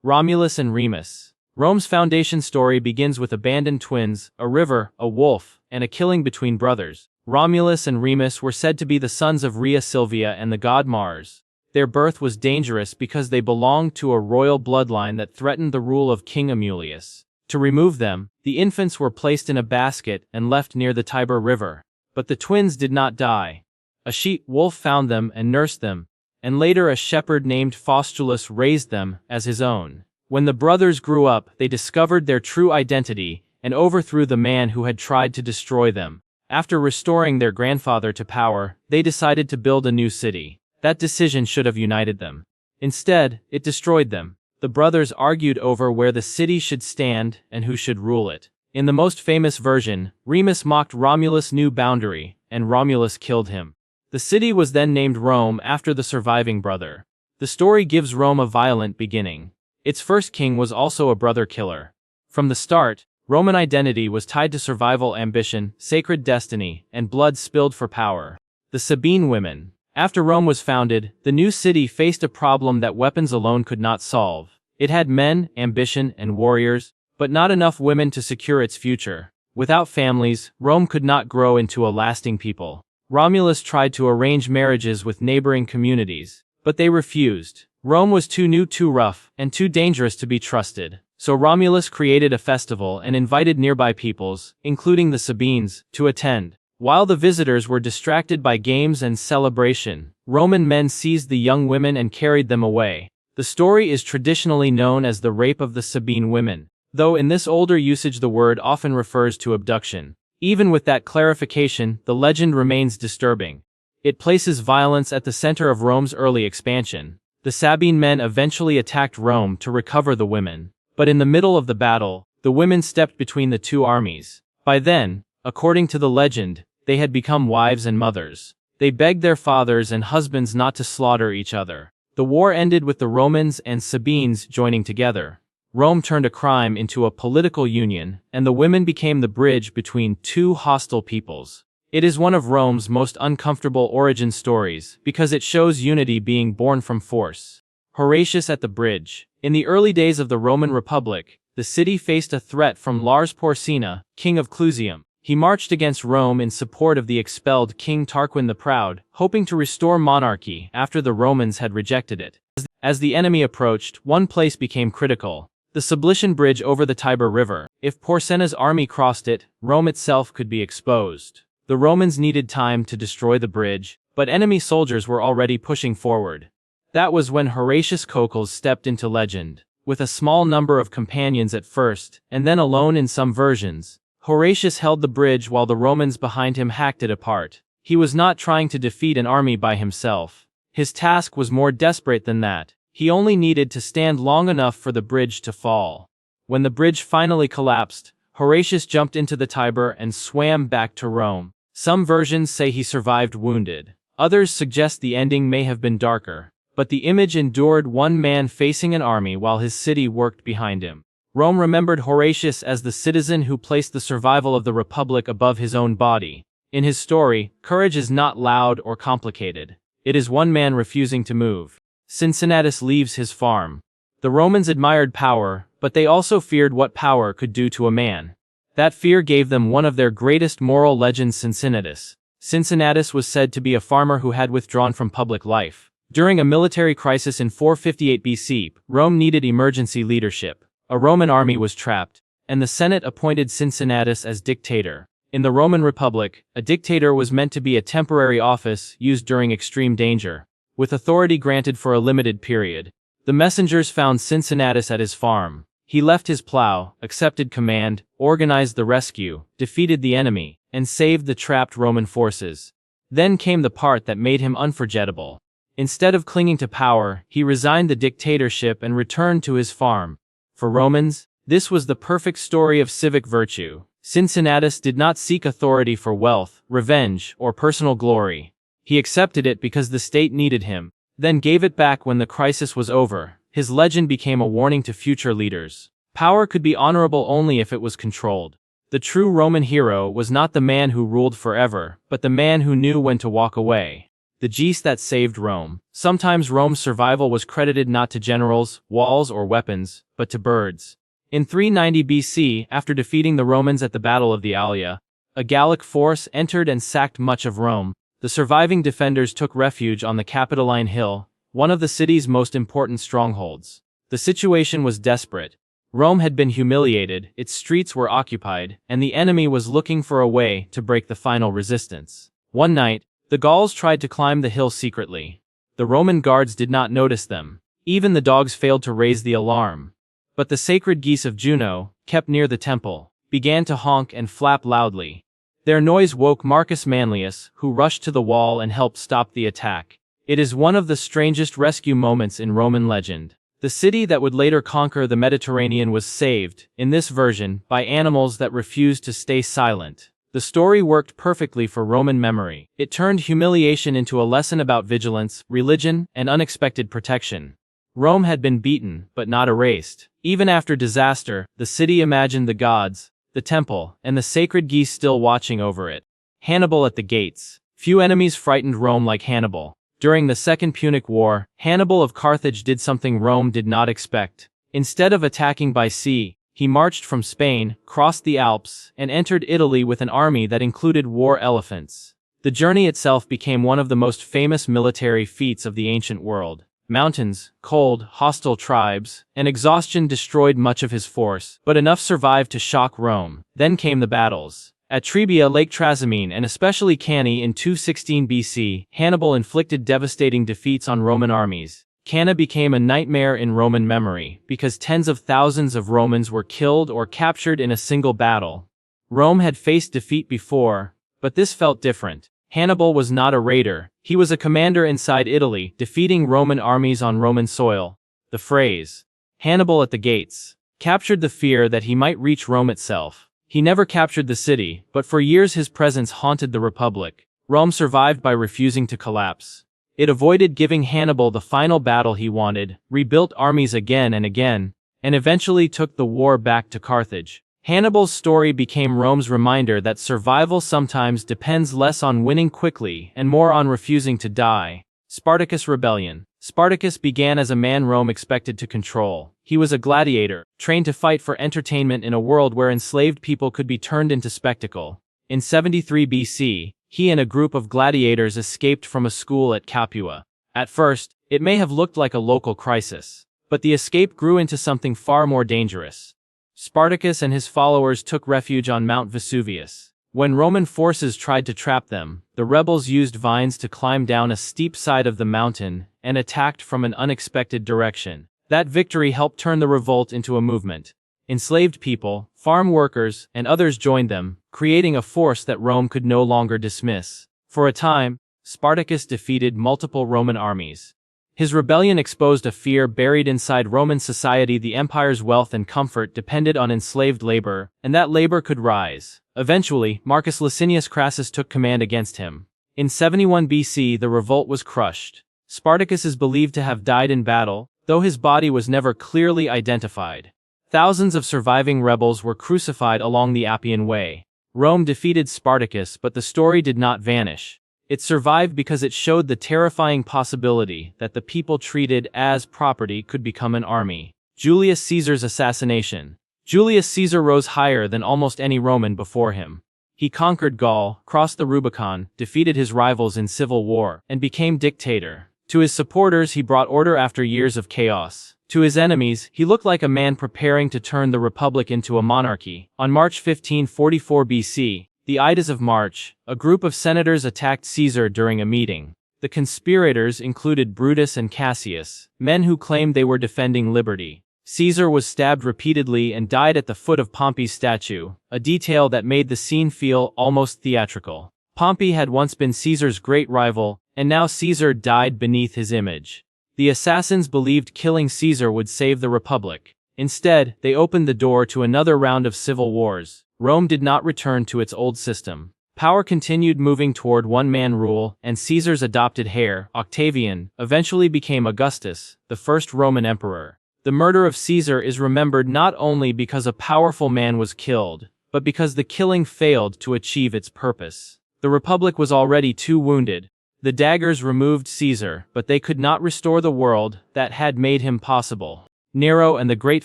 Romulus and Remus. Rome's foundation story begins with abandoned twins, a river, a wolf, and a killing between brothers. Romulus and Remus were said to be the sons of Rhea Silvia and the god Mars. Their birth was dangerous because they belonged to a royal bloodline that threatened the rule of King Amulius. To remove them, the infants were placed in a basket and left near the Tiber River. But the twins did not die. A she-wolf found them and nursed them, and later a shepherd named Faustulus raised them as his own. When the brothers grew up, they discovered their true identity and overthrew the man who had tried to destroy them. After restoring their grandfather to power, they decided to build a new city. That decision should have united them. Instead, it destroyed them. The brothers argued over where the city should stand and who should rule it. In the most famous version, Remus mocked Romulus' new boundary, and Romulus killed him. The city was then named Rome after the surviving brother. The story gives Rome a violent beginning. Its first king was also a brother killer. From the start, Roman identity was tied to survival ambition, sacred destiny, and blood spilled for power. The Sabine Women. After Rome was founded, the new city faced a problem that weapons alone could not solve. It had men, ambition, and warriors, but not enough women to secure its future. Without families, Rome could not grow into a lasting people. Romulus tried to arrange marriages with neighboring communities, but they refused. Rome was too new, too rough, and too dangerous to be trusted. So Romulus created a festival and invited nearby peoples, including the Sabines, to attend. While the visitors were distracted by games and celebration, Roman men seized the young women and carried them away. The story is traditionally known as the rape of the Sabine women, though in this older usage the word often refers to abduction. Even with that clarification, the legend remains disturbing. It places violence at the center of Rome's early expansion. The Sabine men eventually attacked Rome to recover the women. But in the middle of the battle, the women stepped between the two armies. By then, according to the legend, they had become wives and mothers. They begged their fathers and husbands not to slaughter each other. The war ended with the Romans and Sabines joining together. Rome turned a crime into a political union, and the women became the bridge between two hostile peoples. It is one of Rome's most uncomfortable origin stories because it shows unity being born from force. Horatius at the bridge. In the early days of the Roman Republic, the city faced a threat from Lars Porsena, king of Clusium. He marched against Rome in support of the expelled King Tarquin the Proud, hoping to restore monarchy after the Romans had rejected it. As the enemy approached, one place became critical: the Sublician Bridge over the Tiber River. If Porsena's army crossed it, Rome itself could be exposed. The Romans needed time to destroy the bridge, but enemy soldiers were already pushing forward. That was when Horatius Cocles stepped into legend. With a small number of companions at first, and then alone in some versions, Horatius held the bridge while the Romans behind him hacked it apart. He was not trying to defeat an army by himself. His task was more desperate than that. He only needed to stand long enough for the bridge to fall. When the bridge finally collapsed, Horatius jumped into the Tiber and swam back to Rome. Some versions say he survived wounded. Others suggest the ending may have been darker. But the image endured: one man facing an army while his city worked behind him. Rome remembered Horatius as the citizen who placed the survival of the Republic above his own body. In his story, courage is not loud or complicated. It is one man refusing to move. Cincinnatus leaves his farm. The Romans admired power, but they also feared what power could do to a man. That fear gave them one of their greatest moral legends, Cincinnatus. Cincinnatus was said to be a farmer who had withdrawn from public life. During a military crisis in 458 BC, Rome needed emergency leadership. A Roman army was trapped, and the Senate appointed Cincinnatus as dictator. In the Roman Republic, a dictator was meant to be a temporary office used during extreme danger, with authority granted for a limited period. The messengers found Cincinnatus at his farm. He left his plow, accepted command, organized the rescue, defeated the enemy, and saved the trapped Roman forces. Then came the part that made him unforgettable. Instead of clinging to power, he resigned the dictatorship and returned to his farm. For Romans, this was the perfect story of civic virtue. Cincinnatus did not seek authority for wealth, revenge, or personal glory. He accepted it because the state needed him, then gave it back when the crisis was over. His legend became a warning to future leaders. Power could be honorable only if it was controlled. The true Roman hero was not the man who ruled forever, but the man who knew when to walk away. the Geese that saved Rome. Sometimes Rome's survival was credited not to generals, walls, or weapons, but to birds. In 390 BC, after defeating the Romans at the Battle of the Allia, a Gallic force entered and sacked much of Rome. The surviving defenders took refuge on the Capitoline Hill, one of the city's most important strongholds. The situation was desperate. Rome had been humiliated, its streets were occupied, and the enemy was looking for a way to break the final resistance. One night, the Gauls tried to climb the hill secretly. The Roman guards did not notice them. Even the dogs failed to raise the alarm. But the sacred geese of Juno, kept near the temple, began to honk and flap loudly. Their noise woke Marcus Manlius, who rushed to the wall and helped stop the attack. It is one of the strangest rescue moments in Roman legend. The city that would later conquer the Mediterranean was saved, in this version, by animals that refused to stay silent. The story worked perfectly for Roman memory. It turned humiliation into a lesson about vigilance, religion, and unexpected protection. Rome had been beaten, but not erased. Even after disaster, the city imagined the gods, the temple, and the sacred geese still watching over it. Hannibal at the gates. Few enemies frightened Rome like Hannibal. During the Second Punic War, Hannibal of Carthage did something Rome did not expect. Instead of attacking by sea, he marched from Spain, crossed the Alps, and entered Italy with an army that included war elephants. The journey itself became one of the most famous military feats of the ancient world. Mountains, cold, hostile tribes, and exhaustion destroyed much of his force, but enough survived to shock Rome. Then came the battles. At Trebia, Lake Trasimene, and especially Cannae in 216 BC, Hannibal inflicted devastating defeats on Roman armies. Cannae became a nightmare in Roman memory, because tens of thousands of Romans were killed or captured in a single battle. Rome had faced defeat before, but this felt different. Hannibal was not a raider, he was a commander inside Italy, defeating Roman armies on Roman soil. The phrase, "Hannibal at the gates," captured the fear that he might reach Rome itself. He never captured the city, but for years his presence haunted the Republic. Rome survived by refusing to collapse. It avoided giving Hannibal the final battle he wanted, rebuilt armies again and again, and eventually took the war back to Carthage. Hannibal's story became Rome's reminder that survival sometimes depends less on winning quickly and more on refusing to die. Spartacus Rebellion. Spartacus began as a man Rome expected to control. He was a gladiator, trained to fight for entertainment in a world where enslaved people could be turned into spectacle. In 73 BC, he and a group of gladiators escaped from a school at Capua. At first, it may have looked like a local crisis, but the escape grew into something far more dangerous. Spartacus and his followers took refuge on Mount Vesuvius. When Roman forces tried to trap them, the rebels used vines to climb down a steep side of the mountain and attacked from an unexpected direction. That victory helped turn the revolt into a movement. Enslaved people, farm workers, and others joined them, creating a force that Rome could no longer dismiss. For a time, Spartacus defeated multiple Roman armies. His rebellion exposed a fear buried inside Roman society: the empire's wealth and comfort depended on enslaved labor, and that labor could rise. Eventually, Marcus Licinius Crassus took command against him. In 71 BC, the revolt was crushed. Spartacus is believed to have died in battle, though his body was never clearly identified. Thousands of surviving rebels were crucified along the Appian Way. Rome defeated Spartacus, but the story did not vanish. It survived because it showed the terrifying possibility that the people treated as property could become an army. Julius Caesar's assassination. Julius Caesar rose higher than almost any Roman before him. He conquered Gaul, crossed the Rubicon, defeated his rivals in civil war, and became dictator. To his supporters, he brought order after years of chaos. To his enemies, he looked like a man preparing to turn the Republic into a monarchy. On March 15, 44 BC, the Ides of March, a group of senators attacked Caesar during a meeting. The conspirators included Brutus and Cassius, men who claimed they were defending liberty. Caesar was stabbed repeatedly and died at the foot of Pompey's statue, a detail that made the scene feel almost theatrical. Pompey had once been Caesar's great rival, and now Caesar died beneath his image. The assassins believed killing Caesar would save the Republic. Instead, they opened the door to another round of civil wars. Rome did not return to its old system. Power continued moving toward one-man rule, and Caesar's adopted heir, Octavian, eventually became Augustus, the first Roman emperor. The murder of Caesar is remembered not only because a powerful man was killed, but because the killing failed to achieve its purpose. The Republic was already too wounded. The daggers removed Caesar, but they could not restore the world that had made him possible. Nero and the Great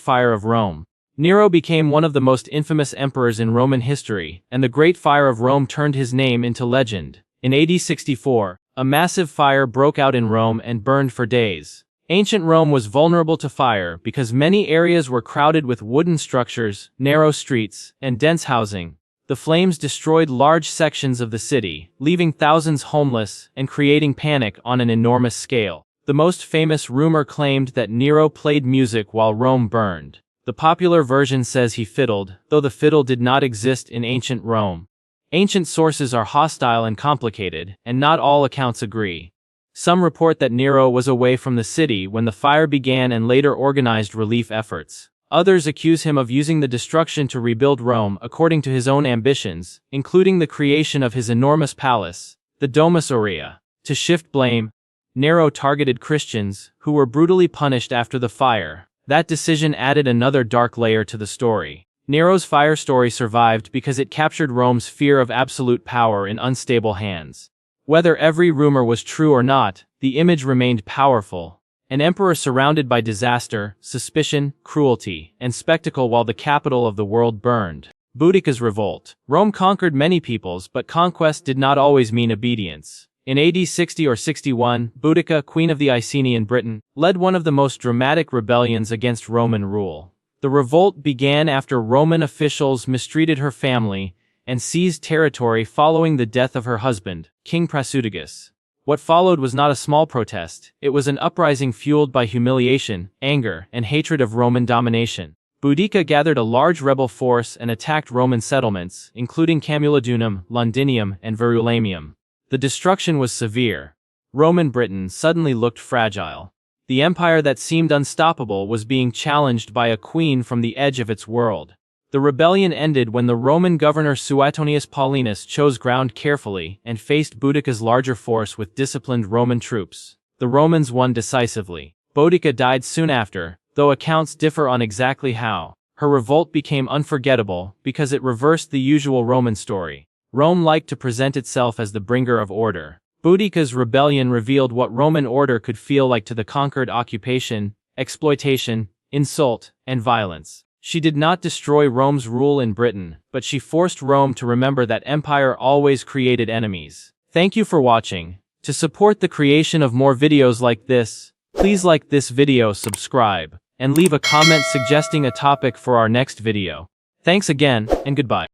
Fire of Rome. Nero became one of the most infamous emperors in Roman history, and the Great Fire of Rome turned his name into legend. In AD 64, a massive fire broke out in Rome and burned for days. Ancient Rome was vulnerable to fire because many areas were crowded with wooden structures, narrow streets, and dense housing. The flames destroyed large sections of the city, leaving thousands homeless and creating panic on an enormous scale. The most famous rumor claimed that Nero played music while Rome burned. The popular version says he fiddled, though the fiddle did not exist in ancient Rome. Ancient sources are hostile and complicated, and not all accounts agree. Some report that Nero was away from the city when the fire began and later organized relief efforts. Others accuse him of using the destruction to rebuild Rome according to his own ambitions, including the creation of his enormous palace, the Domus Aurea. To shift blame, Nero targeted Christians, who were brutally punished after the fire. That decision added another dark layer to the story. Nero's fire story survived because it captured Rome's fear of absolute power in unstable hands. Whether every rumor was true or not, the image remained powerful. An emperor surrounded by disaster, suspicion, cruelty, and spectacle while the capital of the world burned. Boudica's revolt. Rome conquered many peoples, but conquest did not always mean obedience. In AD 60 or 61, Boudica, queen of the Iceni in Britain, led one of the most dramatic rebellions against Roman rule. The revolt began after Roman officials mistreated her family and seized territory following the death of her husband, King Prasutagus. What followed was not a small protest, it was an uprising fueled by humiliation, anger, and hatred of Roman domination. Boudica gathered a large rebel force and attacked Roman settlements, including Camulodunum, Londinium, and Verulamium. The destruction was severe. Roman Britain suddenly looked fragile. The empire that seemed unstoppable was being challenged by a queen from the edge of its world. The rebellion ended when the Roman governor Suetonius Paulinus chose ground carefully and faced Boudica's larger force with disciplined Roman troops. The Romans won decisively. Boudica died soon after, though accounts differ on exactly how. Her revolt became unforgettable because it reversed the usual Roman story. Rome liked to present itself as the bringer of order. Boudica's rebellion revealed what Roman order could feel like to the conquered: occupation, exploitation, insult, and violence. She did not destroy Rome's rule in Britain, but she forced Rome to remember that empire always created enemies. Thank you for watching. To support the creation of more videos like this, please like this video, subscribe, and leave a comment suggesting a topic for our next video. Thanks again, and goodbye.